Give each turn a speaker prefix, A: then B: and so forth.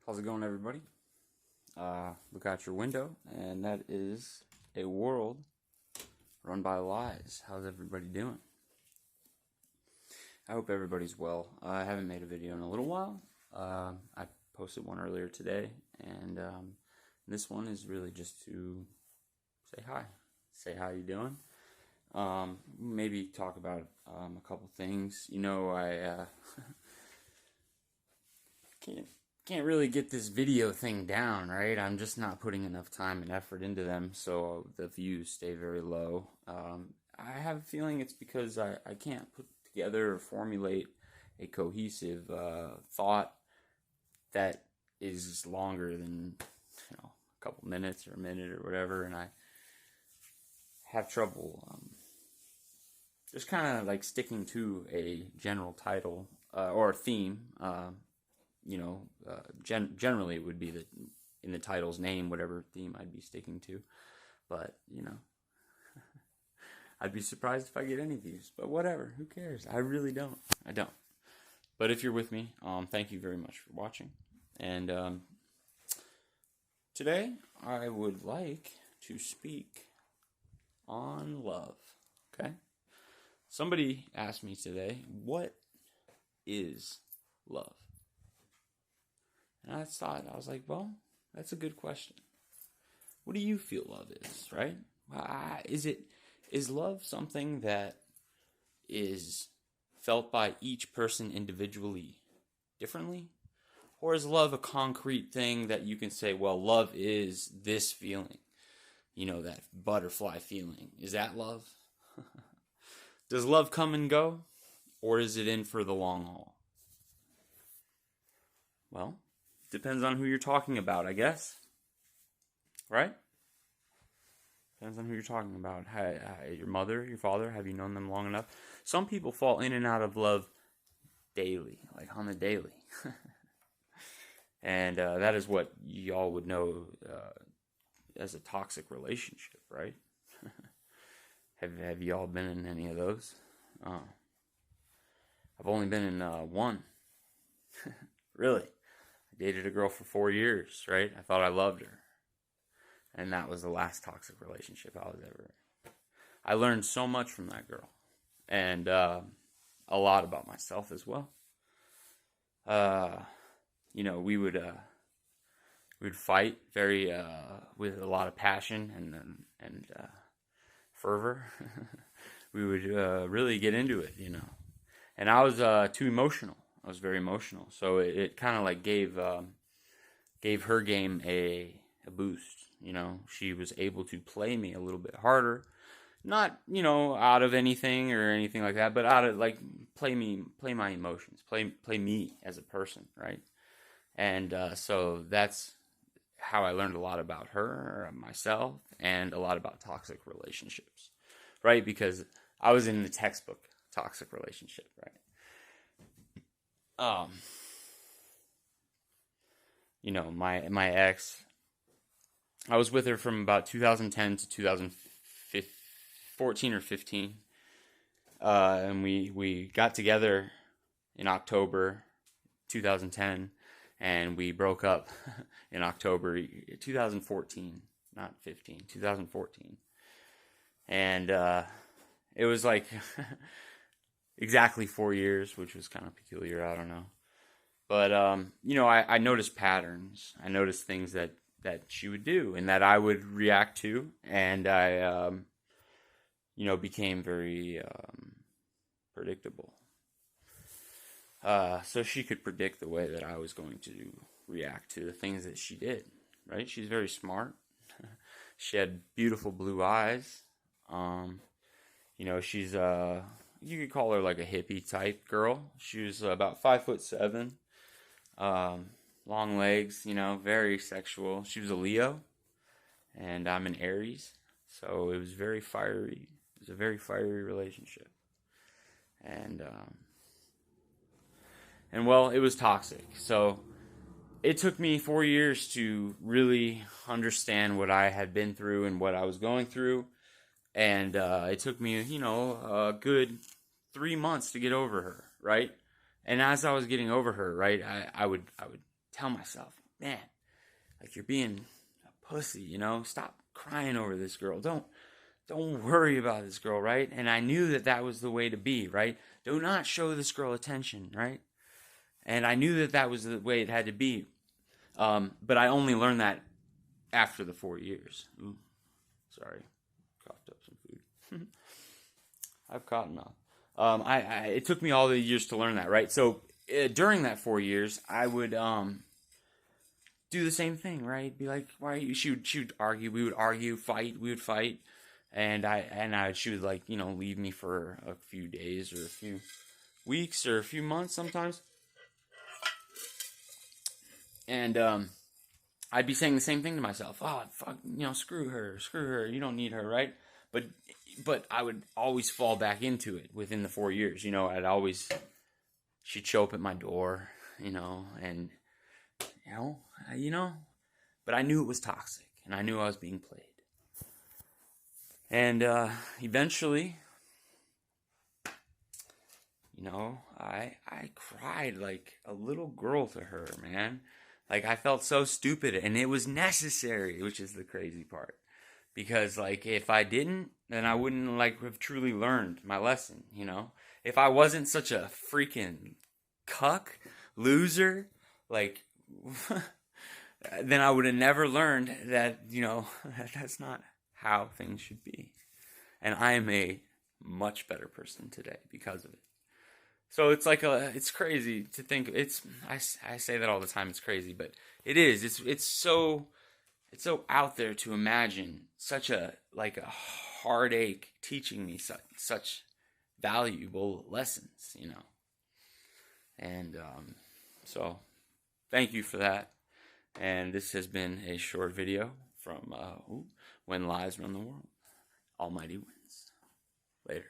A: How's it going, everybody? Look out your window, and that is a world run by lies. How's everybody doing? I hope everybody's well. I haven't made a video in a little while. I posted one earlier today, and this one is really just to say hi. Say how you doing. Maybe talk about a couple things. You know, I can't really get this video thing down, right? I'm just not putting enough time and effort into them, so the views stay very low. I have a feeling it's because I can't put together or formulate a cohesive thought that is longer than, a couple minutes or a minute or whatever, and I have trouble just kind of like sticking to a general title or a theme. Generally it would be in the title's name, whatever theme I'd be sticking to. But, I'd be surprised if I get any views. But whatever, who cares? I really don't. I don't. But if you're with me, thank you very much for watching. And today I would like to speak on love. Okay? Somebody asked me today, what is love? And I was like, well, that's a good question. What do you feel love is, right? Is love something that is felt by each person individually differently? Or is love a concrete thing that you can say, well, love is this feeling? That butterfly feeling. Is that love? Does love come and go? Or is it in for the long haul? Well, depends on who you're talking about, I guess. Right? Depends on who you're talking about. Your mother, your father, have you known them long enough? Some people fall in and out of love daily, like on the daily. And that is what y'all would know as a toxic relationship, right? Have y'all been in any of those? I've only been in one. Really. Dated a girl for 4 years, right? I thought I loved her. And that was the last toxic relationship I was ever in. I learned so much from that girl. And a lot about myself as well. We would fight very with a lot of passion and fervor. We would really get into it, And I was too emotional. I was very emotional, so it kind of like gave her game a boost. She was able to play me a little bit harder, not out of anything or anything like that, but out of like play my emotions, play me as a person, right? And so that's how I learned a lot about her, myself, and a lot about toxic relationships, right? Because I was in the textbook toxic relationship, right? My ex, I was with her from about 2010 to 2014 or 15. And we got together in October 2010, and we broke up in October 2014, not 15, 2014. And it was like exactly 4 years, which was kind of peculiar. I don't know. But, I noticed patterns. I noticed things that she would do and that I would react to. And I, became very predictable. So she could predict the way that I was going to react to the things that she did, right? She's very smart. She had beautiful blue eyes. She's you could call her like a hippie type girl. She was about 5'7", long legs, very sexual. She was a Leo, and I'm an Aries, so it was very fiery. It was a very fiery relationship, and well, it was toxic. So it took me 4 years to really understand what I had been through and what I was going through. And it took me, a good 3 months to get over her, right? And as I was getting over her, right, I would tell myself, man, like you're being a pussy, you know? Stop crying over this girl. Don't worry about this girl, right? And I knew that that was the way to be, right? Do not show this girl attention, right? And I knew that that was the way it had to be. But I only learned that after the 4 years. Ooh, sorry, coughed up some food. I've caught enough. It took me all the years to learn that, right? So during that 4 years, I would do the same thing, right? Be like, why are you? She would argue. We would argue, fight. We would fight, and she would, like, you know, leave me for a few days or a few weeks or a few months sometimes, and I'd be saying the same thing to myself. Oh, fuck, you know, screw her. You don't need her, right? But I would always fall back into it within the 4 years. You know, she'd show up at my door, you know, and, but I knew it was toxic, and I knew I was being played. And eventually, you know, I cried like a little girl to her, man. Like, I felt so stupid, and it was necessary, which is the crazy part. Because, like, if I didn't, then I wouldn't, like, have truly learned my lesson, you know? If I wasn't such a freaking cuck, loser, like, then I would have never learned that, you know, that's not how things should be. And I am a much better person today because of it. So it's like it's crazy to think. I say that all the time. It's crazy, but it is. It's so out there to imagine such a heartache teaching me such valuable lessons, you know. And so thank you for that. And this has been a short video from When Lies Run the World. Almighty wins. Later.